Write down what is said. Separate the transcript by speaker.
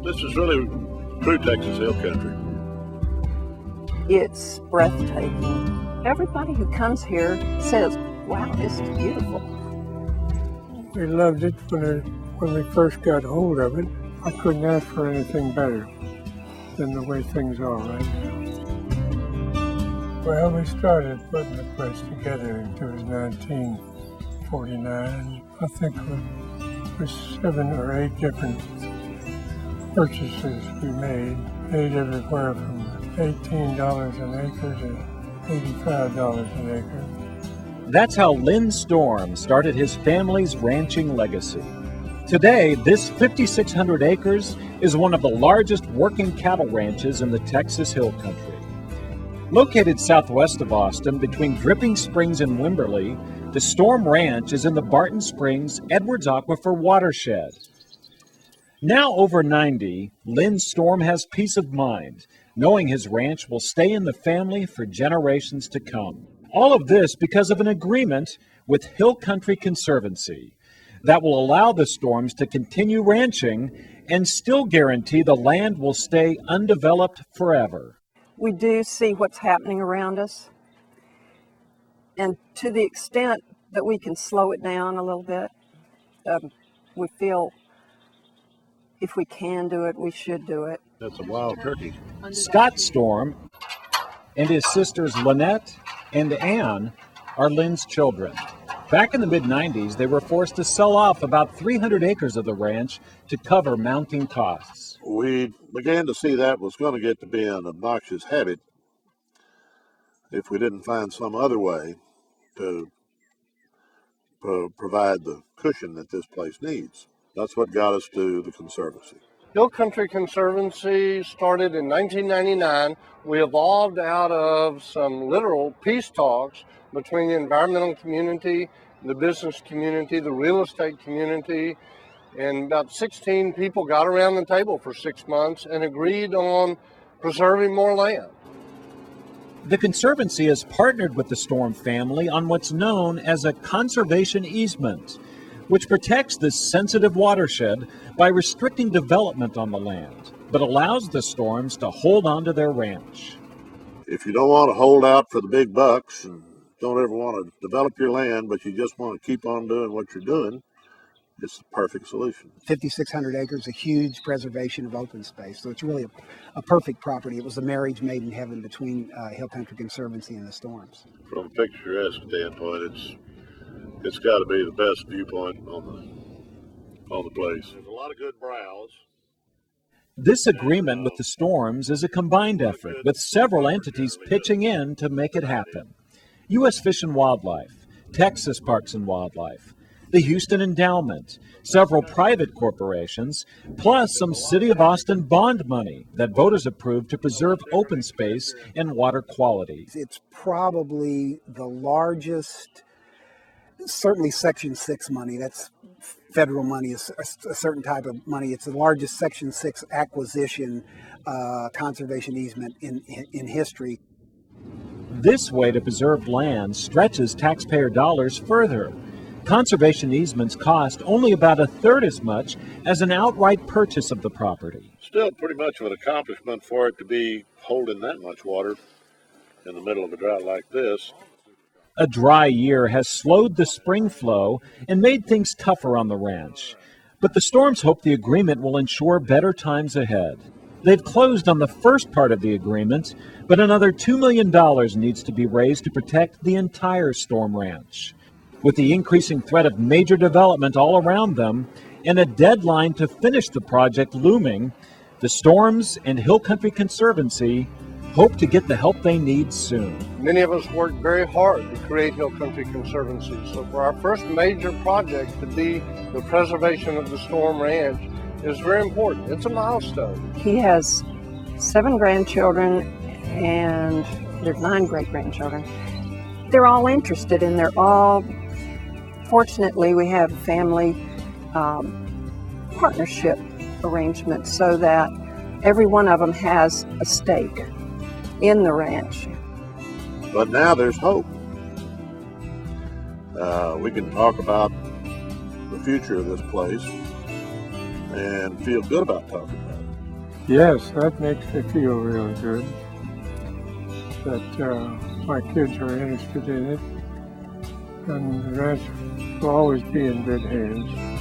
Speaker 1: This is really true Texas hill country.
Speaker 2: It's breathtaking. Everybody who comes here says, wow, this is beautiful.
Speaker 3: We loved it when we first got hold of it. I couldn't ask for anything better than the way things are right now. Well, we started putting the place together in 1949. I think with 7 or 8 different purchases we made, paid everywhere from $18 an acre to $85 an acre.
Speaker 4: That's how Lynn Storm started his family's ranching legacy. Today, this 5,600 acres is one of the largest working cattle ranches in the Texas Hill Country. Located southwest of Austin, between Dripping Springs and Wimberley, the Storm Ranch is in the Barton Springs Edwards Aquifer watershed. Now over 90, Lynn Storm has peace of mind, knowing his ranch will stay in the family for generations to come. All of this because of an agreement with Hill Country Conservancy that will allow the Storms to continue ranching and still guarantee the land will stay undeveloped forever.
Speaker 2: We do see what's happening around us, and to the extent that we can slow it down a little bit, we feel if we can do it, we should do it.
Speaker 1: That's a wild turkey.
Speaker 4: Scott Storm and his sisters Lynette and Ann are Lynn's children. Back in the mid-90s, they were forced to sell off about 300 acres of the ranch to cover mounting costs.
Speaker 1: We began to see that was going to get to be an obnoxious habit if we didn't find some other way to provide the cushion that this place needs. That's what got us to the Conservancy.
Speaker 5: Hill Country Conservancy started in 1999. We evolved out of some literal peace talks between the environmental community, the business community, the real estate community, and about 16 people got around the table for 6 months and agreed on preserving more land.
Speaker 4: The Conservancy has partnered with the Storm family on what's known as a conservation easement, which protects this sensitive watershed by restricting development on the land, but allows the Storms to hold on to their ranch.
Speaker 1: If you don't want to hold out for the big bucks and don't ever want to develop your land, but you just want to keep on doing what you're doing, it's the perfect solution.
Speaker 6: 5,600 acres, a huge preservation of open space. So it's really a perfect property. It was a marriage made in heaven between Hill Country Conservancy and the Storms.
Speaker 1: From a picturesque standpoint, it's got to be the best viewpoint on the place. There's a lot of good browse.
Speaker 4: This agreement with the Storms is a combined effort with several entities pitching in to make it happen. U.S. Fish and Wildlife, Texas Parks and Wildlife, the Houston Endowment, several private corporations, plus some City of Austin bond money that voters approved to preserve open space and water quality.
Speaker 6: It's probably the largest, certainly Section 6 money, that's federal money, is a certain type of money. It's the largest Section 6 acquisition conservation easement in history.
Speaker 4: This way to preserve land stretches taxpayer dollars further. Conservation easements cost only about a third as much as an outright purchase of the property.
Speaker 1: Still pretty much of an accomplishment for it to be holding that much water in the middle of a drought like this.
Speaker 4: A dry year has slowed the spring flow and made things tougher on the ranch. But the Storms hope the agreement will ensure better times ahead. They've closed on the first part of the agreement, but another $2 million needs to be raised to protect the entire Storm Ranch. With the increasing threat of major development all around them and a deadline to finish the project looming, the Storms and Hill Country Conservancy hope to get the help they need soon.
Speaker 5: Many of us worked very hard to create Hill Country Conservancy. So for our first major project to be the preservation of the Storm Ranch is very important. It's a milestone.
Speaker 2: He has 7 grandchildren and there's 9 great-grandchildren. They're all interested and they're all, fortunately, we have a family partnership arrangement so that every one of them has a stake in the ranch.
Speaker 1: But now there's hope. We can talk about the future of this place and feel good about talking about it.
Speaker 3: Yes, that makes me feel real good that my kids are interested in it, and the ranch will always be in good hands.